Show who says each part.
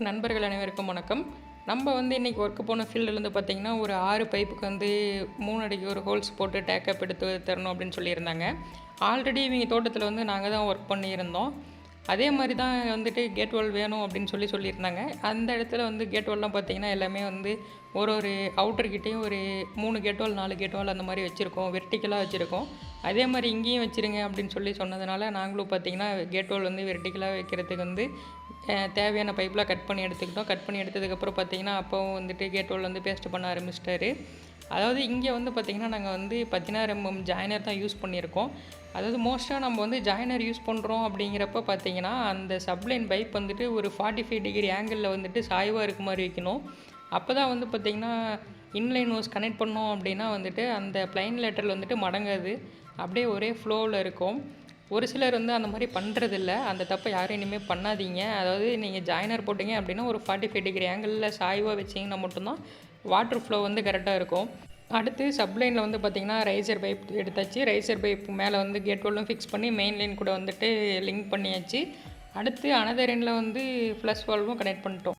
Speaker 1: நண்பர்கள் அனைவருக்கும் வணக்கம். நம்ம இன்றைக்கி ஒர்க்கு போன ஃபீல்டுலேருந்து பார்த்திங்கன்னா ஒரு 6 பைப்புக்கு 3 அடிக்கு ஒரு ஹோல்ஸ் போட்டு டேக்கப் எடுத்து தரணும் அப்படின்னு சொல்லியிருந்தாங்க. ஆல்ரெடி இவங்க தோட்டத்தில் நாங்கள் தான் ஒர்க் பண்ணியிருந்தோம். அதே மாதிரி தான் கேட் வால் வேணும் அப்படின்னு சொல்லியிருந்தாங்க. அந்த இடத்துல கேட் வால்லாம் பார்த்திங்கன்னா எல்லாமே ஒரு அவுட்டர்கிட்டையும் ஒரு 3 கேட் வால் 4 கேட் வால் அந்த மாதிரி வச்சுருக்கோம், வெர்டிக்கலாக வச்சுருக்கோம். அதே மாதிரி இங்கேயும் வச்சுருங்க அப்படின்னு சொன்னதுனால நாங்களும் பார்த்திங்கன்னா கேட் வால் வெர்டிக்கலாக வைக்கிறதுக்கு தேவையான பைப்லாம் கட் பண்ணி எடுத்துக்கிட்டோம். கட் பண்ணி எடுத்ததுக்கப்புறம் பார்த்திங்கன்னா அப்போவும் கேட் வால் பேஸ்ட் பண்ண ஆரம்பிச்சிட்டாரு. அதாவது இங்கே பார்த்திங்கன்னா நாங்கள் 16 mm ஜாயினர் தான் யூஸ் பண்ணியிருக்கோம். அதாவது மோஸ்ட்டாக நம்ம ஜாயினர் யூஸ் பண்ணுறோம் அப்படிங்கிறப்ப பார்த்திங்கன்னா அந்த சப்ளைன் பைப் ஒரு 45 டிகிரி ஆங்கிளில் சாய்வாக இருக்க மாதிரி வைக்கணும். அப்போ தான் பார்த்திங்கன்னா இன்லைன் ஹோஸ் கனெக்ட் பண்ணோம் அப்படின்னா அந்த ப்ளைன் லேட்டரில் மடங்காது, அப்படியே ஒரே ஃப்ளோவில் இருக்கும். ஒரு சிலர் அந்த மாதிரி பண்ணுறதில்ல. அந்த தப்பை யாரும் இனிமேல் பண்ணாதீங்க. அதாவது நீங்கள் ஜாயினர் போட்டிங்க அப்படின்னா ஒரு 45 டிகிரி ஆங்கிளில் சாய்வாக வச்சிங்கன்னா மட்டும்தான் வாட்டர் ஃப்ளோ கரெக்டாக இருக்கும். அடுத்து சப்லைனில் பார்த்திங்கன்னா ரைசர் பைப் எடுத்தாச்சு. ரைசர் பைப் மேலே கேட் வாலும் ஃபிக்ஸ் பண்ணி மெயின் லைன் கூட லிங்க் பண்ணியாச்சு. அடுத்து அனதர் எண்டில் ஃப்ளஷ் வால்வும் கனெக்ட் பண்ணிட்டோம்.